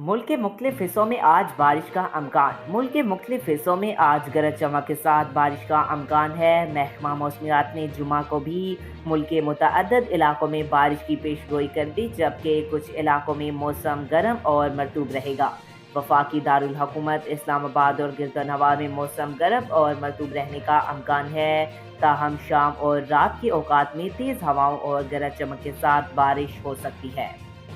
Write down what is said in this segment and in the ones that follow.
मुल्क के मुख्तलिफ हिस्सों में आज बारिश का अमकान। मुल्क के मुख्तलिफ हिस्सों में आज गरज चमक के साथ बारिश का अमकान है। महकमा मौसमियात ने जुमा को भी मुल्क के मुतअद्दिद इलाकों में बारिश की पेशगोई कर दी, जबकि कुछ इलाकों में मौसम गर्म और मरतूब रहेगा। वफाकी दारुल हुकूमत इस्लामाबाद और गिरदनवार में मौसम गर्म और मरतूब रहने का अमकान है, ताहम शाम और रात के औकात में तेज़ हवाओं और गरज चमक के साथ बारिश हो सकती है।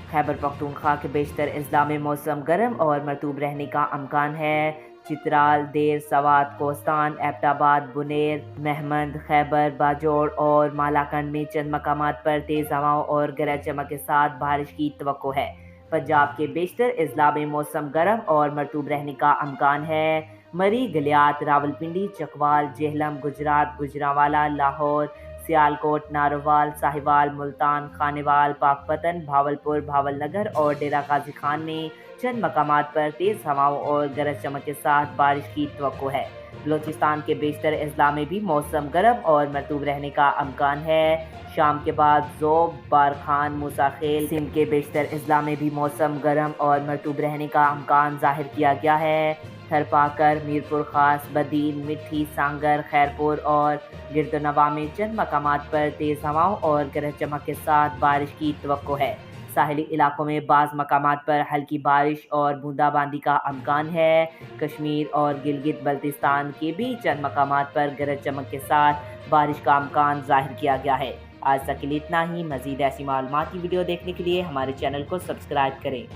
खैबर पख्तूनख्वा के बेशतर अजला में मौसम गर्म और मरतूब रहने का अमकान है। चित्राल, देर, सवात, कोस्तान, एबटाबाद, बुनेर, महमद, खैबर, बाजोड़ और मालाकंड में चंद मकामात पर तेज़ हवाओं और गरज चमक के साथ बारिश की तवक्को है। पंजाब के बेशतर अजला में मौसम गर्म और मरतूब रहने का अमकान है। मरी, गलियात, रावलपिंडी, चकवाल, जेहलम, गुजरात, गुजरांवाला, लाहौर, सियालकोट, नारोवाल, साहिवाल, मुल्तान, खानेवाल, पाकपतन, भावलपुर, भावलनगर और डेरा गाजी खान में चंद मकामात पर तेज़ हवाओं और गरज चमक के साथ बारिश की तवक्को है। बलोचिस्तान के बेशतर अजला में भी मौसम गर्म और मरतूब रहने का अमकान है। शाम के बाद ज़ोब, बारखान, मूसाखेल, सिंध के बेशतर अजला में भी मौसम गर्म और मरतूब रहने का अमकान ज़ाहिर किया गया है। थरपाकर, मीरपुर खास, बदीन, मिठी, सांगर, खैरपुर और गिरदनवा में चंद मकामात पर तेज़ हवाओं और गरज चमक के साथ बारिश की तवक्को है। साहिली इलाकों में बाज़ मकामात पर हल्की बारिश और बूंदाबांदी का अमकान है। कश्मीर और गिलगित बल्तिस्तान के भी चंद मकामात पर गरज चमक के साथ बारिश का अमकान ज़ाहिर किया गया है। आज तक के लिए इतना ही। मज़ीद ऐसी मालूमाती वीडियो देखने के लिए हमारे चैनल को सब्सक्राइब करें।